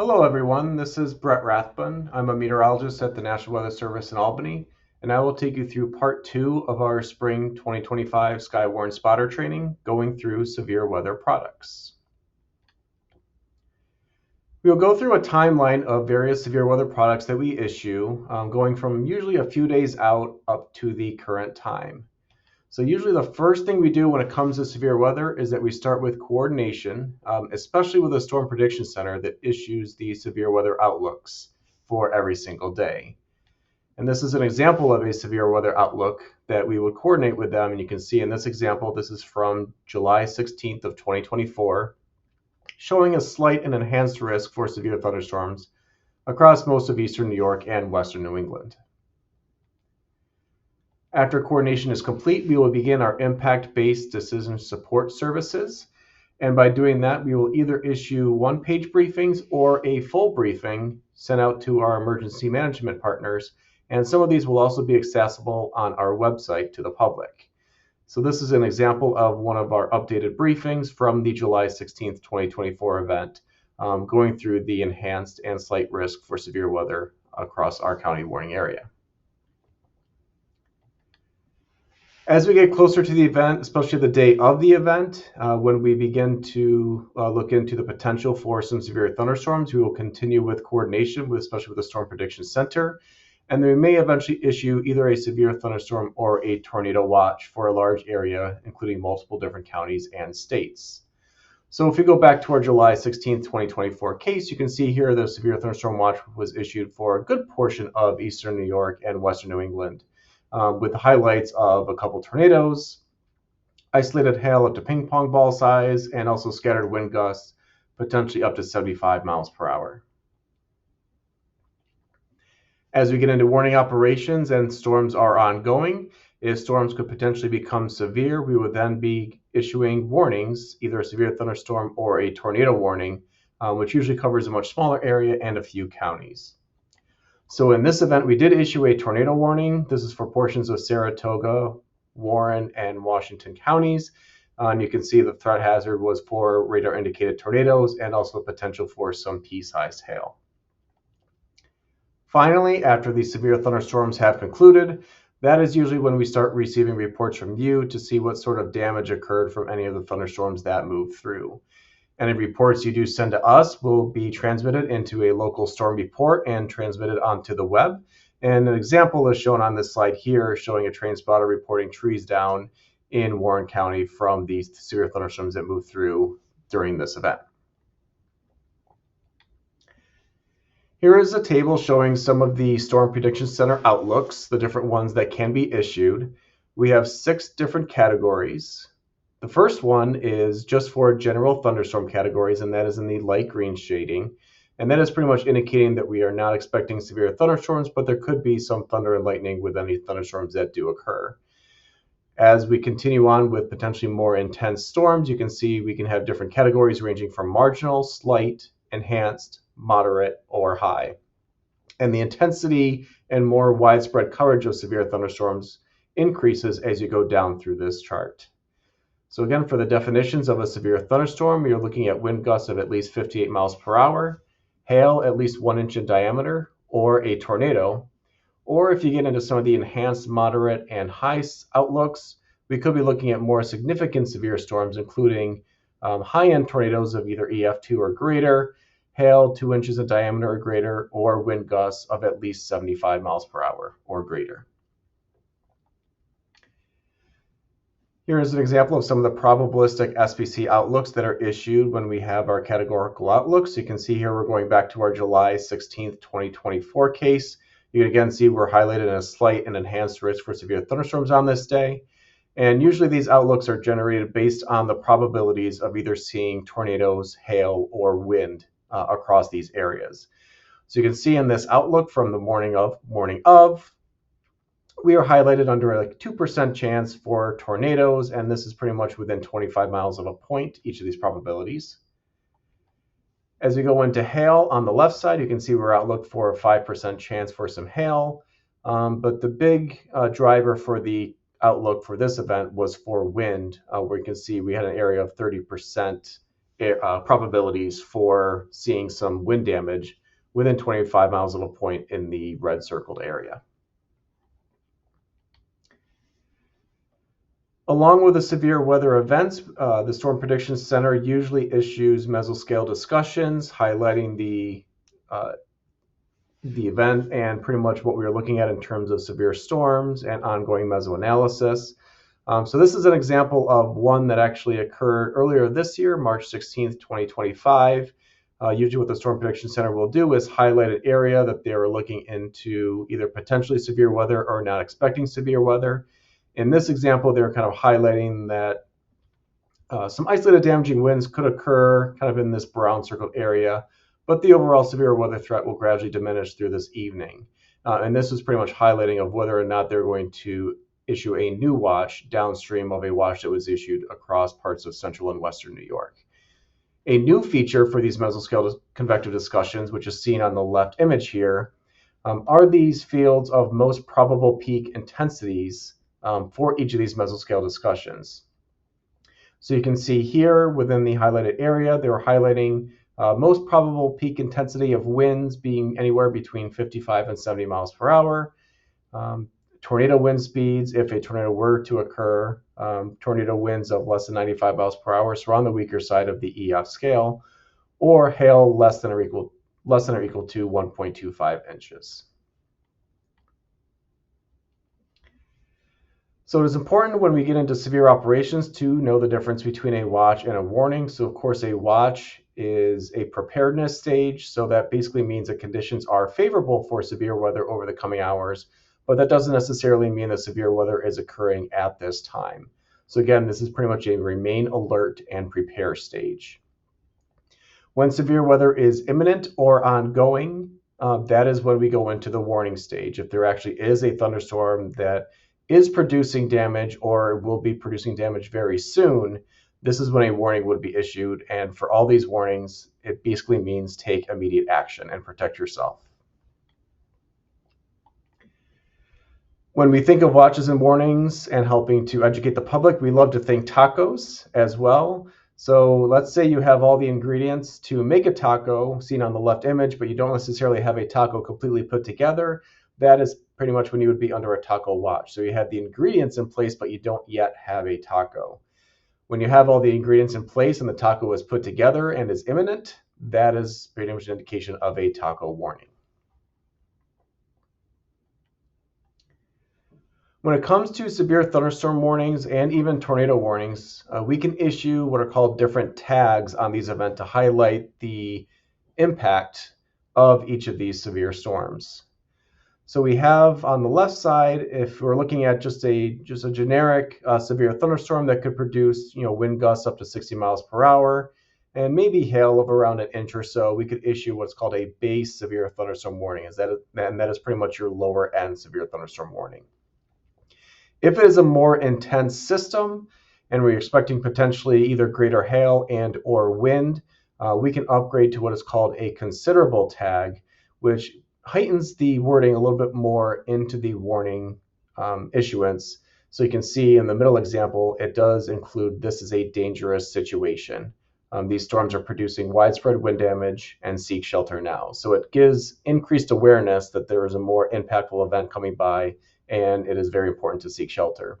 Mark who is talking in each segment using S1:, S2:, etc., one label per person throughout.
S1: Hello everyone, this is Brett Rathbun. I'm a meteorologist at the National Weather Service in Albany, and I will take you through part 2 of our Spring 2025 SKYWARN Spotter Training, going through severe weather products. We'll go through a timeline of various severe weather products that we issue, going from usually a few days out up to the current time. So usually the first thing we do when it comes to severe weather is that we start with coordination, especially with the Storm Prediction Center that issues the severe weather outlooks for every single day. And this is an example of a severe weather outlook that we would coordinate with them. And you can see in this example, this is from July 16th of 2024, showing a slight and enhanced risk for severe thunderstorms across most of eastern New York and western New England. After coordination is complete, we will begin our impact-based decision support services. And by doing that, we will either issue one-page briefings or a full briefing sent out to our emergency management partners. And some of these will also be accessible on our website to the public. So this is an example of one of our updated briefings from the July 16th, 2024 event, going through the enhanced and slight risk for severe weather across our county warning area. As we get closer to the event, especially the day of the event, when we begin to look into the potential for some severe thunderstorms, we will continue with coordination, especially with the Storm Prediction Center, and we may eventually issue either a severe thunderstorm or a tornado watch for a large area, including multiple different counties and states. So if we go back to our July 16th, 2024 case, you can see here the severe thunderstorm watch was issued for a good portion of eastern New York and western New England, with the highlights of a couple tornadoes, isolated hail up to ping pong ball size, and also scattered wind gusts, potentially up to 75 miles per hour. As we get into warning operations and storms are ongoing, if storms could potentially become severe, we would then be issuing warnings, either a severe thunderstorm or a tornado warning, which usually covers a much smaller area and a few counties. So in this event, we did issue a tornado warning. This is for portions of Saratoga, Warren, and Washington counties. And you can see the threat hazard was for radar indicated tornadoes and also the potential for some pea-sized hail. Finally, after the severe thunderstorms have concluded, that is usually when we start receiving reports from you to see what sort of damage occurred from any of the thunderstorms that moved through. Any reports you do send to us will be transmitted into a local storm report and transmitted onto the web. And an example is shown on this slide here, showing a train spotter reporting trees down in Warren County from the severe thunderstorms that moved through during this event. Here is a table showing some of the Storm Prediction Center outlooks, the different ones that can be issued. We have 6 different categories. The first one is just for general thunderstorm categories, and that is in the light green shading. And that is pretty much indicating that we are not expecting severe thunderstorms, but there could be some thunder and lightning with any thunderstorms that do occur. As we continue on with potentially more intense storms, you can see we can have different categories ranging from marginal, slight, enhanced, moderate, or high. And the intensity and more widespread coverage of severe thunderstorms increases as you go down through this chart. So again, for the definitions of a severe thunderstorm, you're looking at wind gusts of at least 58 miles per hour, hail at least 1 inch in diameter, or a tornado. Or if you get into some of the enhanced, moderate, and high outlooks, we could be looking at more significant severe storms, including high-end tornadoes of either EF2 or greater, hail 2 inches in diameter or greater, or wind gusts of at least 75 miles per hour or greater. Here is an example of some of the probabilistic SPC outlooks that are issued when we have our categorical outlooks. You can see here we're going back to our July 16th, 2024 case. You can again see we're highlighted a slight and enhanced risk for severe thunderstorms on this day. And usually these outlooks are generated based on the probabilities of either seeing tornadoes, hail, or wind across these areas. So you can see in this outlook from the morning of, we are highlighted under a 2% chance for tornadoes, and this is pretty much within 25 miles of a point, each of these probabilities. As we go into hail on the left side, you can see we're outlooked for a 5% chance for some hail, but the big driver for the outlook for this event was for wind, where you can see we had an area of 30% probabilities for seeing some wind damage within 25 miles of a point in the red circled area. Along with the severe weather events, the Storm Prediction Center usually issues mesoscale discussions highlighting the event and pretty much what we were looking at in terms of severe storms and ongoing mesoanalysis. So this is an example of one that actually occurred earlier this year, March 16th, 2025. Usually what the Storm Prediction Center will do is highlight an area that they are looking into either potentially severe weather or not expecting severe weather. In this example, they're kind of highlighting that some isolated damaging winds could occur kind of in this brown circled area, but the overall severe weather threat will gradually diminish through this evening. And this is pretty much highlighting of whether or not they're going to issue a new watch downstream of a watch that was issued across parts of central and western New York. A new feature for these mesoscale convective discussions, which is seen on the left image here, are these fields of most probable peak intensities for each of these mesoscale discussions. So you can see here within the highlighted area, they were highlighting most probable peak intensity of winds being anywhere between 55 and 70 miles per hour. Tornado wind speeds, if a tornado were to occur, tornado winds of less than 95 miles per hour, so on the weaker side of the EF scale, or hail less than or equal to 1.25 inches. So it is important when we get into severe operations to know the difference between a watch and a warning. So of course, a watch is a preparedness stage. So that basically means that conditions are favorable for severe weather over the coming hours, but that doesn't necessarily mean that severe weather is occurring at this time. So again, this is pretty much a remain alert and prepare stage. When severe weather is imminent or ongoing, that is when we go into the warning stage. If there actually is a thunderstorm that is producing damage or will be producing damage very soon, this is when a warning would be issued. And for all these warnings, it basically means take immediate action and protect yourself. When we think of watches and warnings and helping to educate the public, we love to think tacos as well. So let's say you have all the ingredients to make a taco, seen on the left image, but you don't necessarily have a taco completely put together. That is pretty much when you would be under a taco watch. So you have the ingredients in place, but you don't yet have a taco. When you have all the ingredients in place and the taco is put together and is imminent, that is pretty much an indication of a taco warning. When it comes to severe thunderstorm warnings and even tornado warnings, we can issue what are called different tags on these events to highlight the impact of each of these severe storms. So we have on the left side, if we're looking at just a generic severe thunderstorm that could produce wind gusts up to 60 miles per hour and maybe hail of around an inch or so, we could issue what's called a base severe thunderstorm warning, and that is pretty much your lower end severe thunderstorm warning. If it is a more intense system and we're expecting potentially either greater hail and or wind, we can upgrade to what is called a considerable tag, which heightens the wording a little bit more into the warning issuance. So you can see in the middle example, it does include this is a dangerous situation. These storms are producing widespread wind damage and seek shelter now. So it gives increased awareness that there is a more impactful event coming by and it is very important to seek shelter.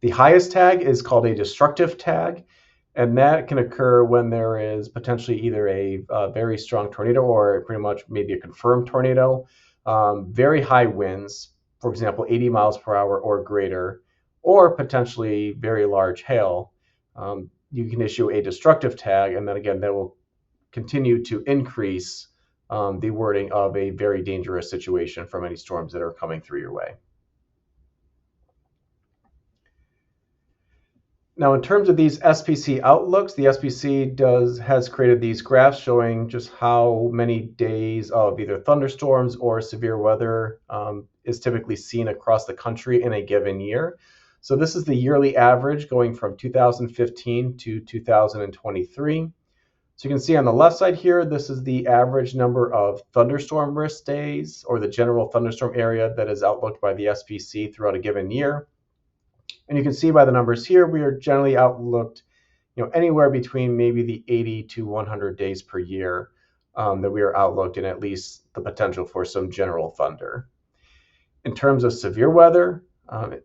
S1: The highest tag is called a destructive tag, and that can occur when there is potentially either a very strong tornado or pretty much maybe a confirmed tornado, very high winds, for example, 80 miles per hour or greater, or potentially very large hail. You can issue a destructive tag, and then again, that will continue to increase the wording of a very dangerous situation from any storms that are coming through your way. Now, in terms of these SPC outlooks, the SPC has created these graphs showing just how many days of either thunderstorms or severe weather is typically seen across the country in a given year. So this is the yearly average going from 2015 to 2023. So you can see on the left side here, this is the average number of thunderstorm risk days or the general thunderstorm area that is outlooked by the SPC throughout a given year. And you can see by the numbers here, we are generally outlooked anywhere between maybe the 80 to 100 days per year that we are outlooked, and at least the potential for some general thunder. In terms of severe weather,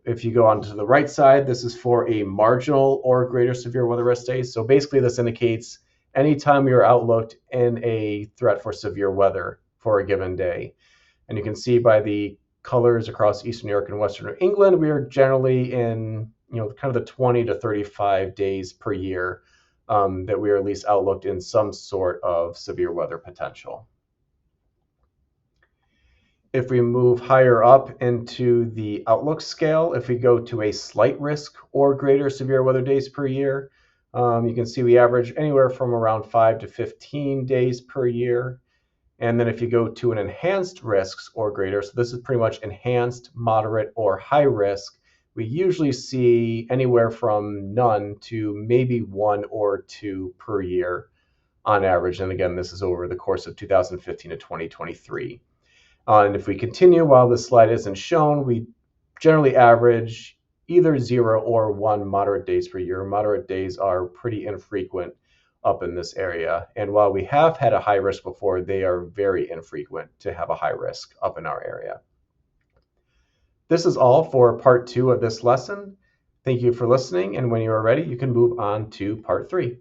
S1: if you go on to the right side, this is for a marginal or greater severe weather risk day. So basically this indicates anytime you're outlooked in a threat for severe weather for a given day. And you can see by the colors across Eastern New York and Western New England, we are generally in kind of the 20 to 35 days per year that we are at least outlooked in some sort of severe weather potential. If we move higher up into the outlook scale, if we go to a slight risk or greater severe weather days per year, you can see we average anywhere from around 5 to 15 days per year. And then if you go to an enhanced risks or greater, so this is pretty much enhanced, moderate, or high risk, we usually see anywhere from none to maybe 1 or 2 per year on average. And again, this is over the course of 2015 to 2023. And if we continue, while this slide isn't shown, we generally average either 0 or 1 moderate days per year. Moderate days are pretty infrequent up in this area. And while we have had a high risk before, they are very infrequent to have a high risk up in our area. This is all for part 2 of this lesson. Thank you for listening. And when you are ready, you can move on to part 3.